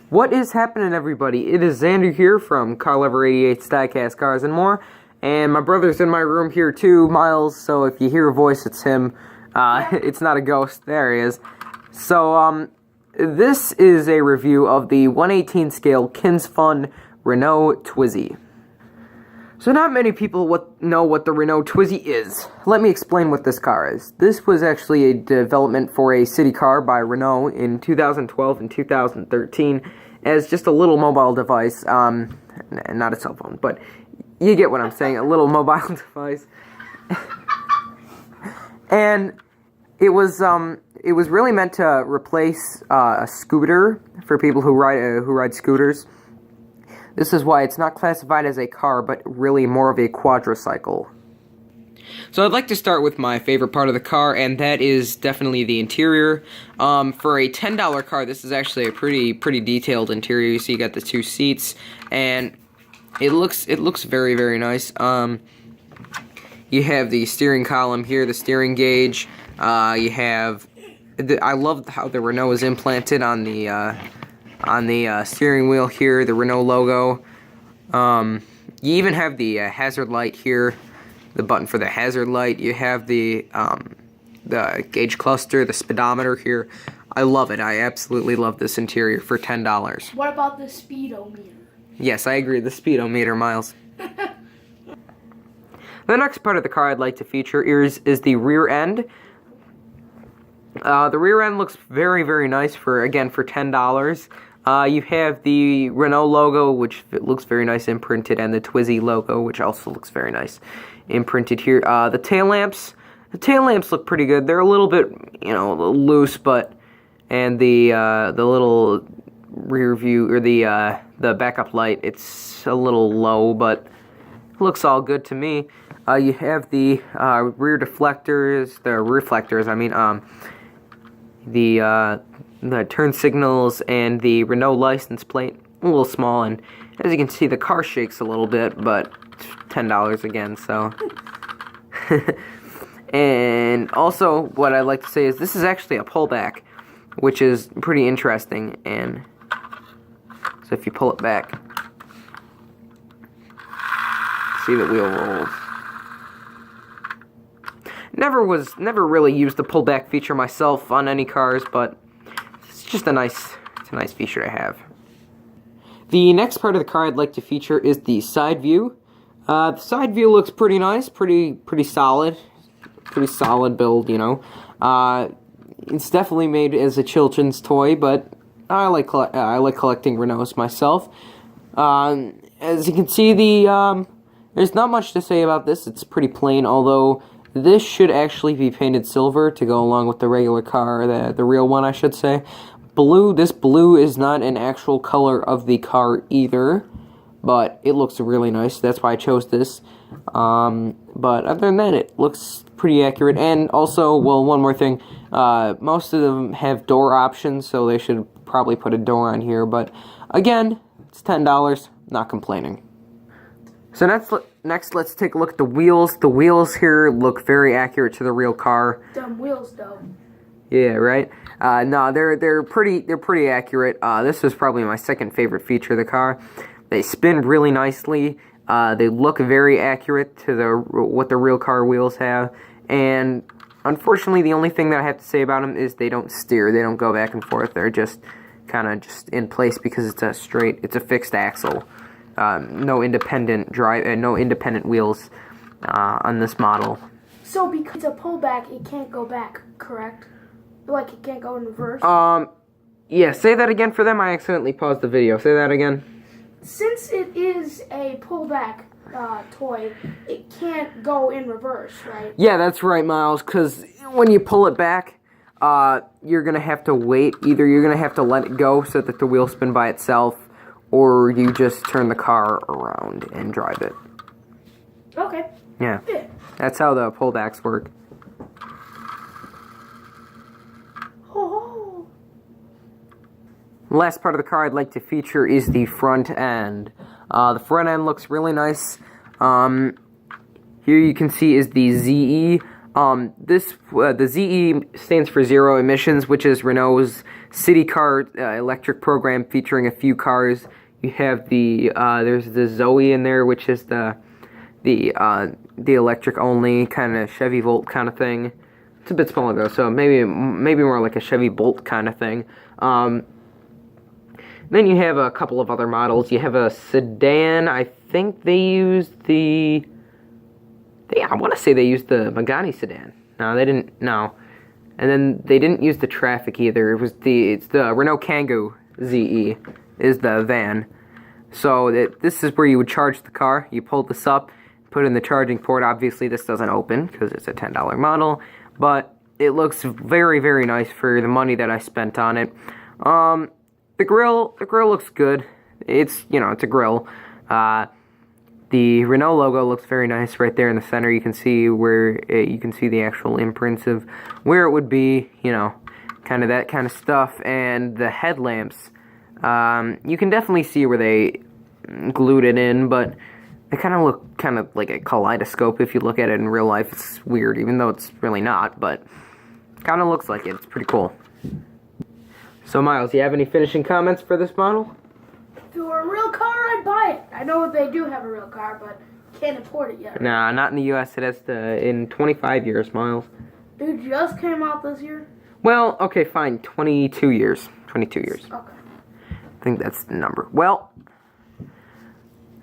What is happening, everybody? It is Xander here from CarLover88 Diecast Cars and More, and my brother's in my room here too, Miles, so if you hear a voice, it's him. It's not a ghost. There he is. So, this is a review of the 1/18 scale Kinsfun Renault Twizy. So not many people know what the Renault Twizy is. Let me explain what this car is. This was actually a development for a city car by Renault in 2012 and 2013 as just a little mobile device, not a cell phone, but you get what I'm saying, a little mobile device. And it was really meant to replace a scooter for people who ride scooters. This is why it's not classified as a car, but really more of a quadricycle. So I'd like to start with my favorite part of the car, and that is definitely the interior. For a $10 car, this is actually a pretty detailed interior. You see, you got the two seats, and it looks very, very nice. You have the steering column here, the steering gauge. You have I love how the Renault is implanted on the steering wheel here, the Renault logo. You even have the hazard light here, the button for the hazard light. You have the gauge cluster, the speedometer here. I love it. I absolutely love this interior for $10. What about the speedometer? Yes, I agree. The speedometer, Miles. The next part of the car I'd like to feature is the rear end. The rear end looks very, very nice for $10. You have the Renault logo, which looks very nice imprinted, and the Twizy logo, which also looks very nice imprinted here. The tail lamps look pretty good. They're a little bit, a little loose, and the little rear view or the backup light, it's a little low, but it looks all good to me. You have the rear reflectors, the turn signals, and the Renault license plate. A little small, and as you can see, the car shakes a little bit, but $10 again, so. And also, what I'd like to say is this is actually a pullback, which is pretty interesting. And so if you pull it back, see the wheel rolls. Never really used the pullback feature myself on any cars, but it's just a nice feature to have. The next part of the car I'd like to feature is the side view. The side view looks pretty nice, pretty solid build, It's definitely made as a children's toy, but I like collecting Renaults myself. As you can see, there's not much to say about this. It's pretty plain, although this should actually be painted silver to go along with the regular car, the real one, I should say. This blue is not an actual color of the car either, but it looks really nice. That's why I chose this. But other than that, it looks pretty accurate. And also, well, one more thing. Most of them have door options, so they should probably put a door on here. But again, it's $10. Not complaining. So next, let's take a look at the wheels. The wheels here look very accurate to the real car. Dumb wheels, though. Yeah, right. No, they're pretty accurate. This is probably my second favorite feature of the car. They spin really nicely. They look very accurate to what the real car wheels have. And unfortunately, the only thing that I have to say about them is they don't steer. They don't go back and forth. They're just kind of just in place because it's a fixed axle. No independent wheels on this model. So because it's a pullback, it can't go back, correct? Like it can't go in reverse? Yeah, say that again for them. I accidentally paused the video. Say that again. Since it is a pullback toy, it can't go in reverse, right? Yeah, that's right, Miles, because when you pull it back, you're going to have to wait. Either you're going to have to let it go so that the wheels spin by itself, or you just turn the car around and drive it. Okay. Yeah. That's how the pullbacks work. Oh. The last part of the car I'd like to feature is the front end. The front end looks really nice. Here you can see is the ZE. The ZE stands for Zero Emissions, which is Renault's city car electric program featuring a few cars. You have there's the Zoe in there, which is the electric only kind of Chevy Volt kind of thing. It's a bit smaller though, so maybe more like a Chevy Bolt kind of thing. Then you have a couple of other models. You have a sedan. I think they used I want to say they used the Pagani sedan. No, they didn't. No, and then they didn't use the Traffic either. It's the Renault Kangoo ZE is the van. So this is where you would charge the car. You pull this up, put in the charging port. Obviously, this doesn't open because it's a $10 model, but it looks very, very nice for the money that I spent on it. The grill looks good. It's it's a grill. The Renault logo looks very nice right there in the center. You can see you can see the actual imprints of where it would be. Kind of that kind of stuff. And the headlamps, you can definitely see where they glued it in, but they kind of look kind of like a kaleidoscope if you look at it in real life. It's weird, even though it's really not, but kind of looks like it. It's pretty cool. So, Miles, do you have any finishing comments for this model? If it were a real car, I'd buy it. I know they do have a real car, but can't afford it yet. Nah, not in the U.S. It has in 25 years, Miles. It just came out this year? Well, okay, fine. 22 years. 22 years. Okay. I think that's the number. Well,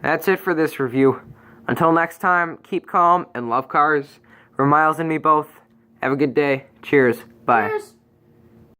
that's it for this review. Until next time, keep calm and love cars. For Miles and me both, have a good day. Cheers. Bye. Cheers.